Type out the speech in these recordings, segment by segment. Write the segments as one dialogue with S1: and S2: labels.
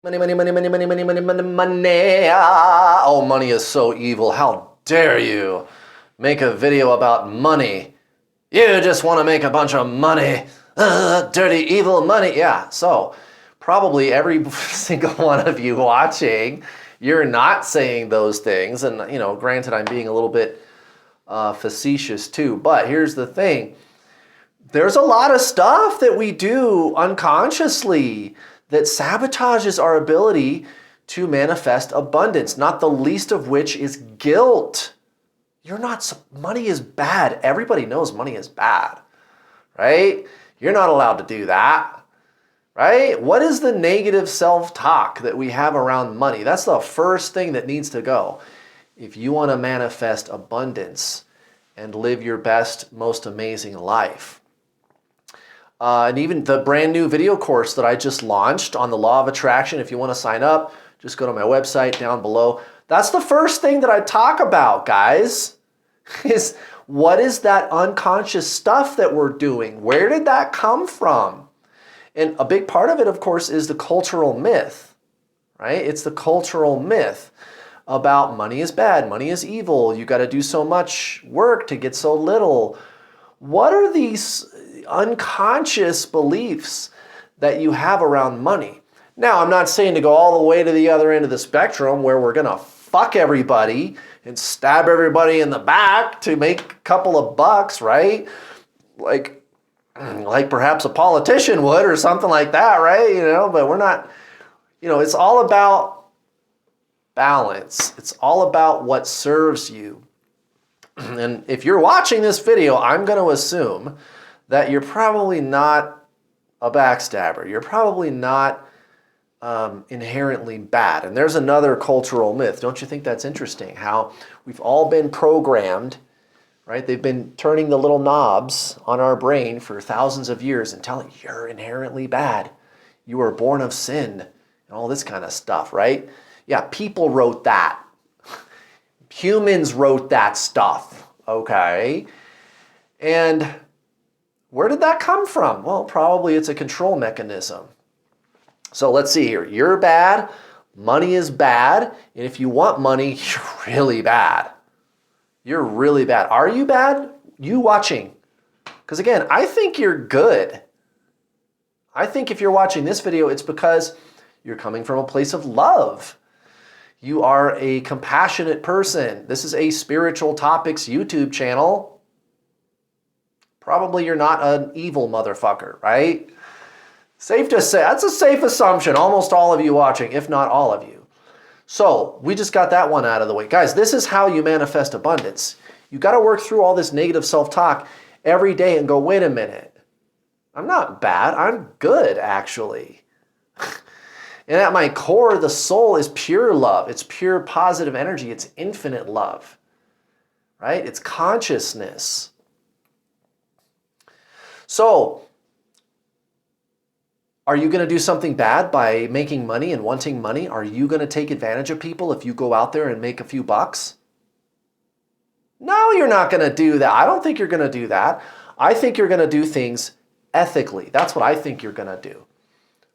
S1: Money, money, money, money, money, money, money, money, money. Oh, money is so evil. How dare you make a video about money? You just want to make a bunch of money. Dirty, evil money. Yeah, so probably every single one of you watching, you're not saying those things. And, granted, I'm being a little bit facetious too. But here's the thing. There's a lot of stuff that we do unconsciously that sabotages our ability to manifest abundance, not the least of which is guilt. Money is bad. Everybody knows money is bad, right? You're not allowed to do that, right? What is the negative self-talk that we have around money? That's the first thing that needs to go. If you want to manifest abundance and live your best, most amazing life. And even the brand new video course that I just launched on the law of attraction, if you want to sign up, just go to my website down below. That's the first thing that I talk about, guys, is what is that unconscious stuff that we're doing? Where did that come from? And a big part of it, of course, is the cultural myth, right? It's the cultural myth about money is bad, money is evil, you got to do so much work to get so little. What are these unconscious beliefs that you have around money? Now, I'm not saying to go all the way to the other end of the spectrum where we're going to fuck everybody and stab everybody in the back to make a couple of bucks, right? Like perhaps a politician would or something like that, right? But we're not, it's all about balance. It's all about what serves you. And if you're watching this video, I'm going to assume that you're probably not a backstabber. You're probably not inherently bad. And there's another cultural myth. Don't you think that's interesting? How we've all been programmed, right? They've been turning the little knobs on our brain for thousands of years and telling you're inherently bad. You were born of sin and all this kind of stuff, right? Yeah, people wrote that. Humans wrote that stuff, okay? And where did that come from? Well, probably it's a control mechanism. So let's see here. You're bad. Money is bad. And if you want money, you're really bad. You're really bad. Are you bad? You watching. Because again, I think you're good. I think if you're watching this video, it's because you're coming from a place of love. You are a compassionate person. This is a Spiritual Topics YouTube channel. Probably you're not an evil motherfucker, right? Safe to say, that's a safe assumption. Almost all of you watching, if not all of you. So we just got that one out of the way. Guys, this is how you manifest abundance. You got to work through all this negative self-talk every day and go, wait a minute. I'm not bad. I'm good, actually. And at my core, the soul is pure love. It's pure positive energy. It's infinite love, right? It's consciousness. So, are you going to do something bad by making money and wanting money? Are you going to take advantage of people if you go out there and make a few bucks? No, you're not going to do that. I don't think you're going to do that. I think you're going to do things ethically. That's what I think you're going to do.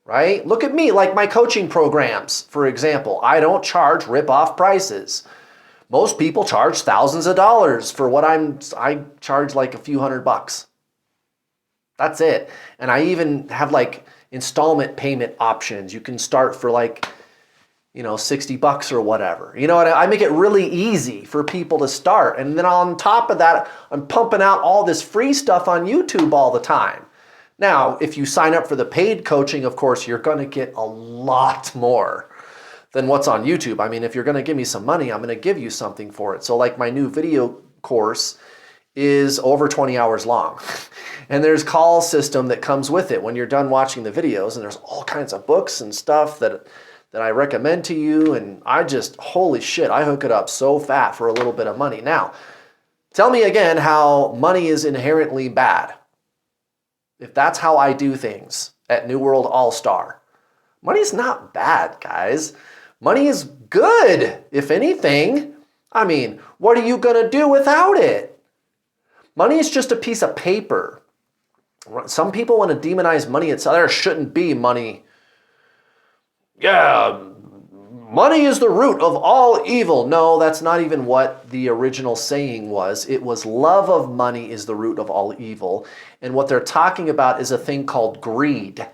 S1: Right? Look at me, like my coaching programs, for example. I don't charge rip-off prices. Most people charge thousands of dollars for what I charge like a few $100. That's it. And I even have like installment payment options. You can start for like, $60 or whatever. I make it really easy for people to start. And then on top of that, I'm pumping out all this free stuff on YouTube all the time. Now, if you sign up for the paid coaching, of course, you're going to get a lot more than what's on YouTube. I mean, if you're going to give me some money, I'm going to give you something for it. So like my new video course is over 20 hours long. And there's call system that comes with it when you're done watching the videos. And there's all kinds of books and stuff that I recommend to you. And holy shit, I hook it up so fat for a little bit of money. Now, tell me again how money is inherently bad. If that's how I do things at New World All-Star. Money's not bad, guys. Money is good, if anything. I mean, what are you going to do without it? Money is just a piece of paper. Some people want to demonize money. There shouldn't be money yeah, money is the root of all evil. No, that's not even what the original saying was. It was love of money is the root of all evil. And what they're talking about is a thing called greed.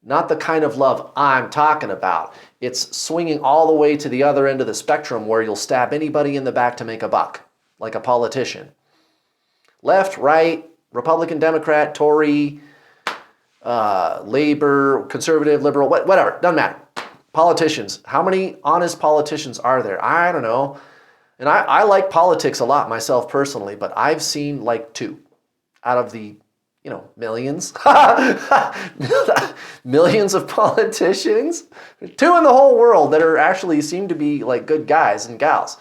S1: Not the kind of love I'm talking about. It's swinging all the way to the other end of the spectrum where you'll stab anybody in the back to make a buck, like a politician. Left, right, Republican, Democrat, Tory, Labor, conservative, liberal, whatever, doesn't matter. Politicians, how many honest politicians are there? I don't know. And I like politics a lot myself personally, but I've seen like 2 out of the millions. Millions of politicians. 2 in the whole world that are actually seem to be like good guys and gals.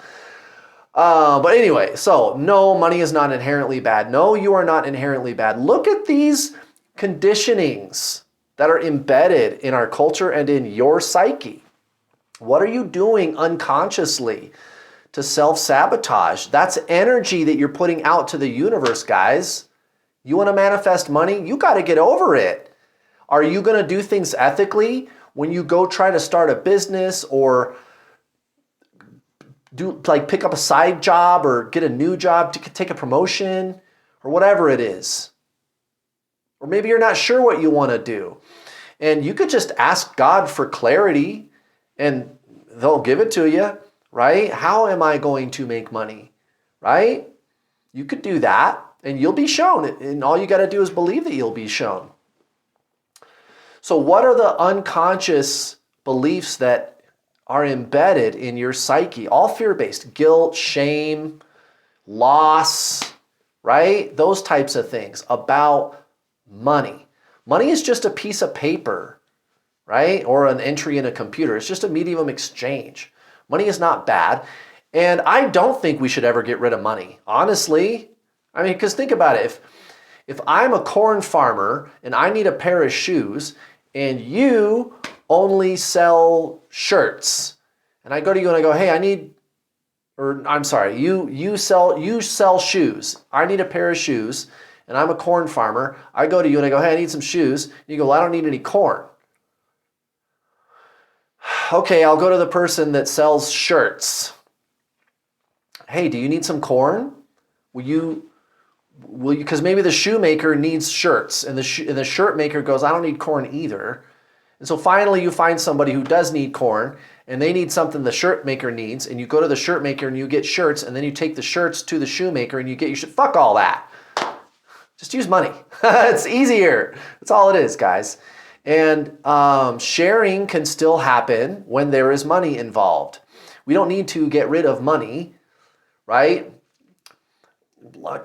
S1: But anyway, so no, money is not inherently bad. No, you are not inherently bad. Look at these conditionings that are embedded in our culture and in your psyche. What are you doing unconsciously to self-sabotage? That's energy that you're putting out to the universe, guys. You want to manifest money? You got to get over it. Are you going to do things ethically when you go try to start a business or pick up a side job or get a new job to take a promotion or whatever it is? Or maybe you're not sure what you want to do. And you could just ask God for clarity and they'll give it to you, right? How am I going to make money, right? You could do that. And you'll be shown, and all you got to do is believe that you'll be shown. So what are the unconscious beliefs that are embedded in your psyche? All fear-based, guilt, shame, loss, right? Those types of things about money. Money is just a piece of paper, right? Or an entry in a computer. It's just a medium of exchange. Money is not bad. And I don't think we should ever get rid of money, honestly. I mean, because think about it. If I'm a corn farmer and I need a pair of shoes and you only sell shirts and I go to you and I go, hey, you sell shoes. I need a pair of shoes and I'm a corn farmer. I go to you and I go, hey, I need some shoes. And you go, well, I don't need any corn. Okay, I'll go to the person that sells shirts. Hey, do you need some corn? Will you, because maybe the shoemaker needs shirts and the shirt maker goes, I don't need corn either. And so finally you find somebody who does need corn and they need something the shirt maker needs, and you go to the shirt maker and you get shirts, and then you take the shirts to the shoemaker and you get your shit. Fuck all that. Just use money. It's easier. That's all it is, guys. And sharing can still happen when there is money involved. We don't need to get rid of money, right?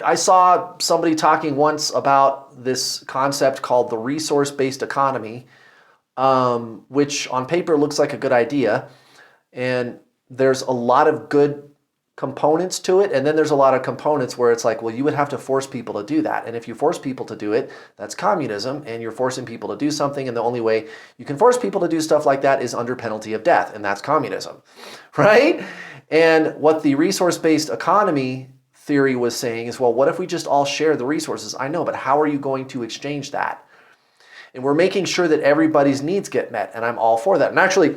S1: I saw somebody talking once about this concept called the resource-based economy, which on paper looks like a good idea. And there's a lot of good components to it. And then there's a lot of components where it's like, well, you would have to force people to do that. And if you force people to do it, that's communism. And you're forcing people to do something. And the only way you can force people to do stuff like that is under penalty of death. And that's communism, right? And what the resource-based economy theory was saying is, well, what if we just all share the resources? I know, but how are you going to exchange that? And we're making sure that everybody's needs get met, and I'm all for that. And actually,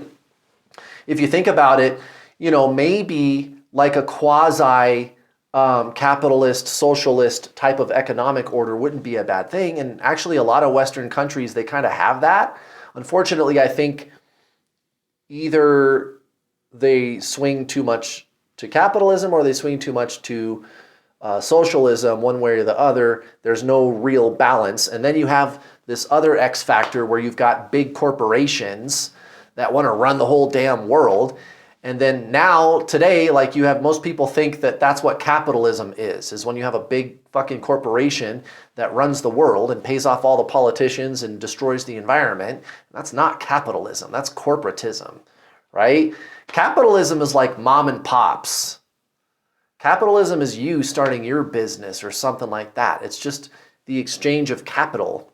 S1: if you think about it, maybe like a quasi-capitalist, socialist type of economic order wouldn't be a bad thing. And actually, a lot of Western countries, they kind of have that. Unfortunately, I think either they swing too much to capitalism or they swing too much to socialism, one way or the other. There's no real balance. And then you have this other X factor where you've got big corporations that want to run the whole damn world. And then now, today, like you have most people think that that's what capitalism is when you have a big fucking corporation that runs the world and pays off all the politicians and destroys the environment. That's not capitalism, that's corporatism, right? Capitalism is like mom and pops. Capitalism is you starting your business or something like that. It's just the exchange of capital.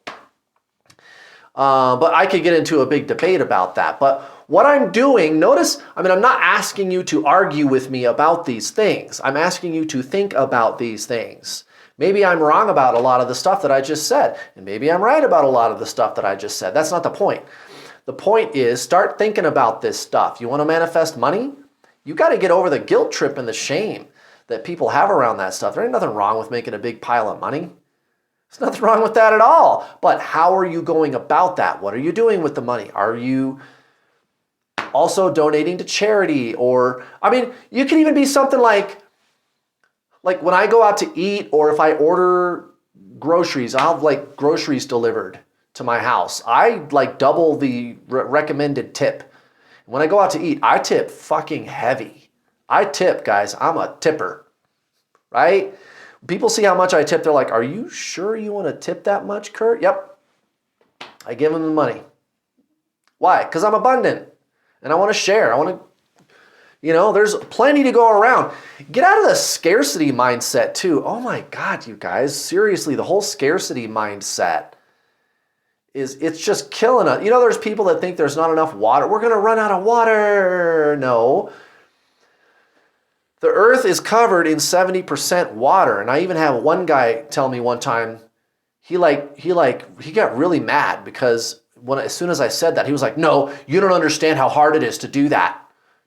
S1: But I could get into a big debate about that. But what I'm doing, notice, I'm not asking you to argue with me about these things. I'm asking you to think about these things. Maybe I'm wrong about a lot of the stuff that I just said, and maybe I'm right about a lot of the stuff that I just said. That's not the point. The point is, start thinking about this stuff. You want to manifest money? You got to get over the guilt trip and the shame that people have around that stuff. There ain't nothing wrong with making a big pile of money. There's nothing wrong with that at all. But how are you going about that? What are you doing with the money? Are you also donating to charity? Or, I mean, you can even be something like when I go out to eat, or if I order groceries, I'll have like groceries delivered to my house. I like double the recommended tip. When I go out to eat, I tip fucking heavy. I tip, guys. I'm a tipper, right? People see how much I tip. They're like, are you sure you want to tip that much, Kurt? Yep. I give them the money. Why? Because I'm abundant and I want to share. I want to, there's plenty to go around. Get out of the scarcity mindset too. Oh my God, you guys. Seriously, the whole scarcity mindset it's just killing us. There's people that think there's not enough water. We're going to run out of water. No. The earth is covered in 70% water. And I even had one guy tell me one time, he got really mad because as soon as I said that, he was like, no, you don't understand how hard it is to do that,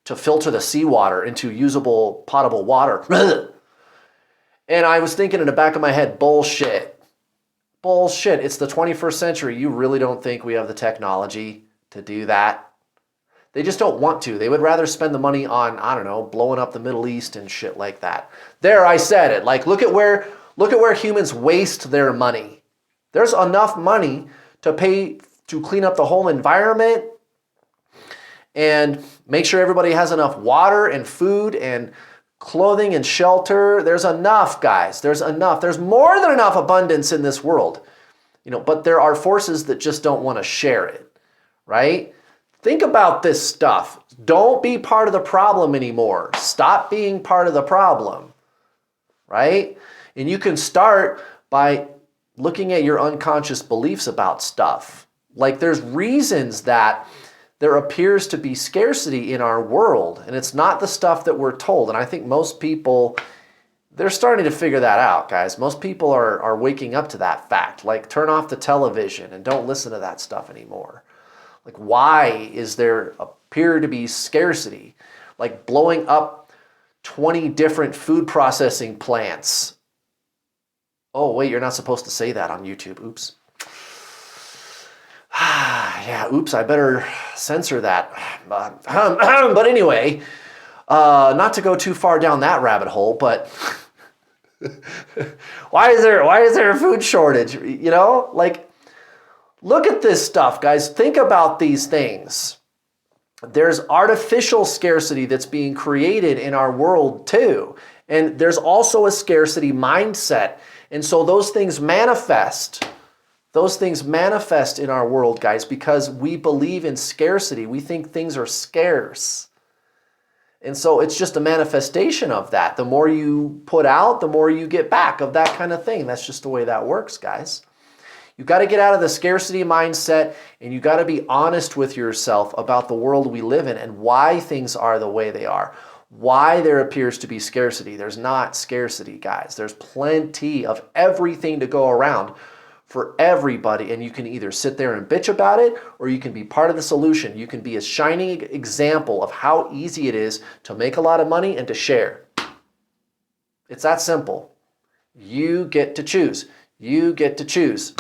S1: to filter the seawater into usable, potable water. And I was thinking in the back of my head, bullshit. Bullshit. It's the 21st century. You really don't think we have the technology to do that? They just don't want to. They would rather spend the money on, I don't know, blowing up the Middle East and shit like that. There, I said it. Like, look at where humans waste their money. There's enough money to pay to clean up the whole environment and make sure everybody has enough water and food and clothing and shelter. There's enough, guys. There's enough. There's more than enough abundance in this world. But there are forces that just don't want to share it, right? Think about this stuff. Don't be part of the problem anymore. Stop being part of the problem, right? And you can start by looking at your unconscious beliefs about stuff. Like there's reasons that there appears to be scarcity in our world, and it's not the stuff that we're told. And I think most people, they're starting to figure that out, guys. Most people are waking up to that fact. Like, turn off the television and don't listen to that stuff anymore. Like, why is there appear to be scarcity? Like blowing up 20 different food processing plants. Oh, wait, you're not supposed to say that on YouTube. Oops. Yeah, oops, I better censor that. But anyway, not to go too far down that rabbit hole, but why is there a food shortage? Like, look at this stuff, guys. Think about these things. There's artificial scarcity that's being created in our world too. And there's also a scarcity mindset. And so those things manifest. Those things manifest in our world, guys, because we believe in scarcity. We think things are scarce. And so it's just a manifestation of that. The more you put out, the more you get back of that kind of thing. That's just the way that works, guys. You got to get out of the scarcity mindset, and you got to be honest with yourself about the world we live in and why things are the way they are. Why there appears to be scarcity. There's not scarcity, guys. There's plenty of everything to go around for everybody, and you can either sit there and bitch about it, or you can be part of the solution. You can be a shining example of how easy it is to make a lot of money and to share. It's that simple. You get to choose. You get to choose.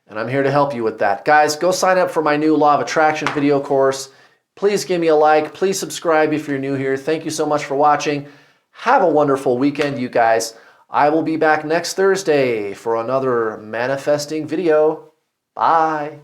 S1: And I'm here to help you with that. Guys, go sign up for my new Law of Attraction video course. Please give me a like. Please subscribe if you're new here. Thank you so much for watching. Have a wonderful weekend, you guys. I will be back next Thursday for another manifesting video. Bye.